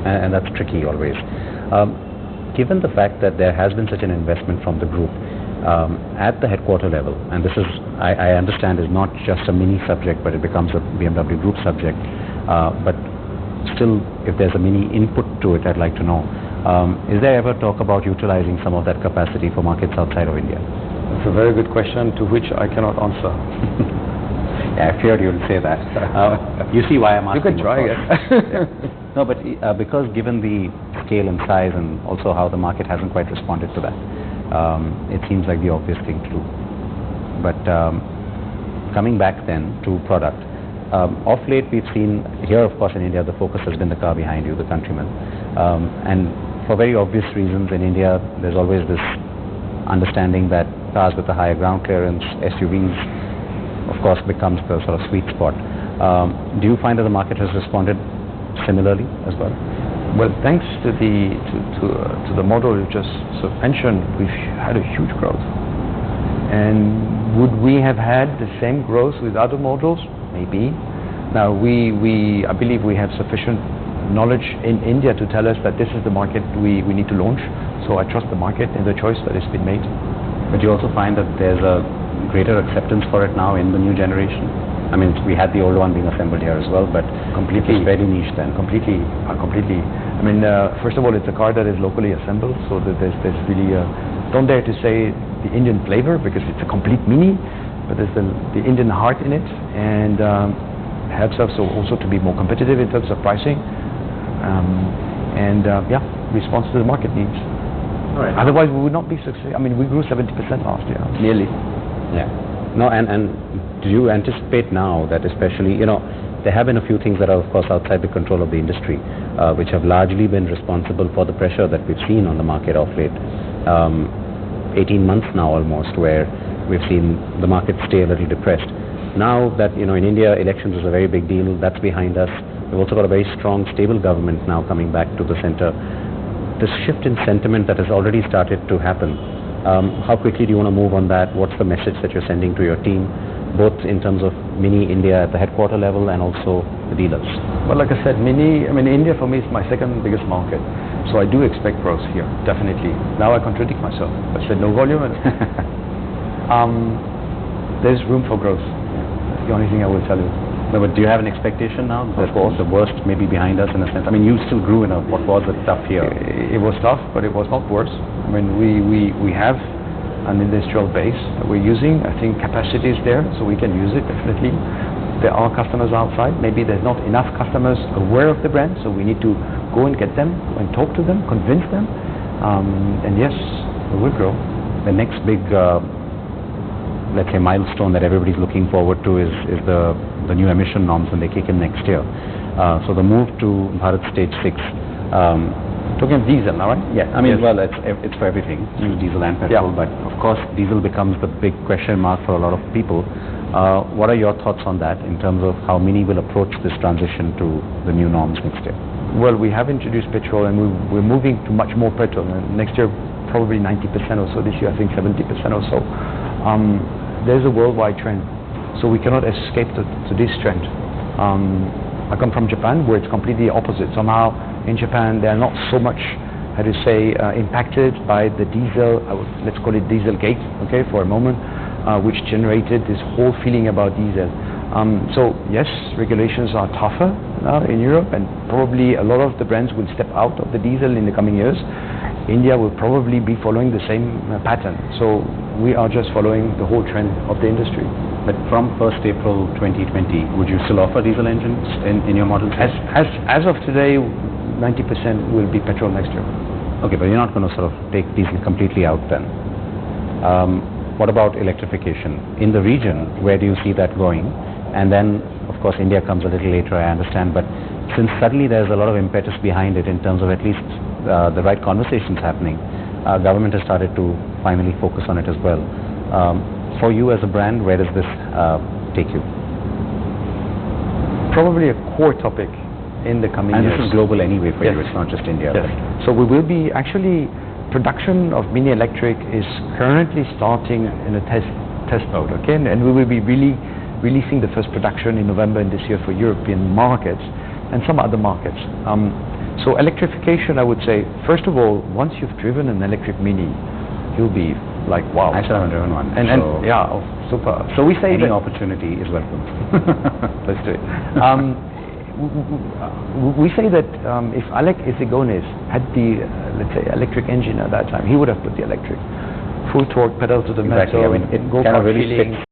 and that's tricky always. Given the fact that there has been such an investment from the group at the headquarter level, and this is, I understand, is not just a Mini subject, but it becomes a BMW Group subject. But still, if there's a Mini input to it, I'd like to know. Is there ever talk about utilizing some of that capacity for markets outside of India? That's a very good question to which I cannot answer. Yeah, I feared you would say that. You see why I'm asking. You can try it. Yeah. No, but because given the scale and size and also how the market hasn't quite responded to that, it seems like the obvious thing to do. But coming back then to product, off late we've seen here, of course, in India, the focus has been the car behind you, the Countryman. And for very obvious reasons, in India, there's always this understanding that cars with a higher ground clearance, SUVs, of course, becomes the sort of sweet spot. Do you find that the market has responded similarly as well? Well, thanks to the model you just sort of mentioned, we've had a huge growth. And would we have had the same growth with other models? Maybe. Now, I believe we have sufficient knowledge in India to tell us that this is the market we need to launch. So I trust the market and the choice that has been made. But you also find that there's a greater acceptance for it now in the new generation? I mean, we had the old one being assembled here as well, but completely very niche then. Completely. I mean, first of all, it's a car that is locally assembled, so that there's really, don't dare to say the Indian flavor, because it's a complete Mini, but there's the Indian heart in it, and helps us also to be more competitive in terms of pricing, yeah, response to the market needs. All right. Otherwise, we would not be successful. I mean, we grew 70% last year, nearly. Yeah. No, and do you anticipate now that, especially, there have been a few things that are, of course, outside the control of the industry, which have largely been responsible for the pressure that we've seen on the market of late. 18 months now almost, where we've seen the market stay a little depressed. Now that, in India, elections is a very big deal, that's behind us. We've also got a very strong, stable government now coming back to the center. This shift in sentiment that has already started to happen, how quickly do you want to move on that? What's the message that you're sending to your team, both in terms of Mini India at the headquarter level and also the dealers? Well, like I said, India for me is my second biggest market. So I do expect growth here, definitely. Now I contradict myself. I said no volume. There's room for growth. That's the only thing I will tell you. No, but do you have an expectation now that of course the worst may be behind us in a sense? I mean, you still grew in what was a tough year. It was tough, but it was not worse. I mean, we have an industrial base that we're using. I think capacity is there, so we can use it, definitely. There are customers outside. Maybe there's not enough customers aware of the brand, so we need to go and get them and talk to them, convince them. And yes, we will grow. The next big, let's say, milestone that everybody's looking forward to is the new emission norms when they kick in next year. So the move to Bharat Stage 6. Talking of diesel now, right? Yeah, I mean, yes. Well, it's for everything, diesel and petrol, yeah. But of course, diesel becomes the big question mark for a lot of people. What are your thoughts on that in terms of how Mini will approach this transition to the new norms next year? Well, we have introduced petrol, and we're moving to much more petrol. And next year, probably 90% or so. This year, I think 70% or so. There's a worldwide trend, so we cannot escape to this trend. I come from Japan, where it's completely opposite. Somehow, in Japan, they're not so much, how to say, impacted by the diesel, let's call it Dieselgate, okay, for a moment, which generated this whole feeling about diesel. So yes, regulations are tougher now in Europe, and probably a lot of the brands will step out of the diesel in the coming years. India will probably be following the same pattern. So we are just following the whole trend of the industry. But from 1st April 2020, would you still offer diesel engines in your models? As of today, 90% will be petrol next year. Okay, but you're not going to sort of take diesel completely out then. What about electrification? In the region, where do you see that going? And then, of course, India comes a little later, I understand, but since suddenly there's a lot of impetus behind it in terms of at least the right conversations happening, government has started to finally focus on it as well. For you as a brand, where does this take you? Probably a core topic in the coming years. And this is global anyway for yes. you, it's not just India. Yes. So we will be, actually, production of Mini Electric is currently starting in a test mode, okay? And we will be really releasing the first production in November in this year for European markets and some other markets. So electrification, I would say, first of all, once you've driven an electric Mini, you'll be like, wow. I still haven't driven one. And yeah, oh, super. So we say any that opportunity is welcome. let's do it. We say that if Alec Isigonis had the, let's say, electric engine at that time, he would have put the electric. Full torque, pedal to the Exactly. metal, I mean, it go-kart kind of really feeling. fits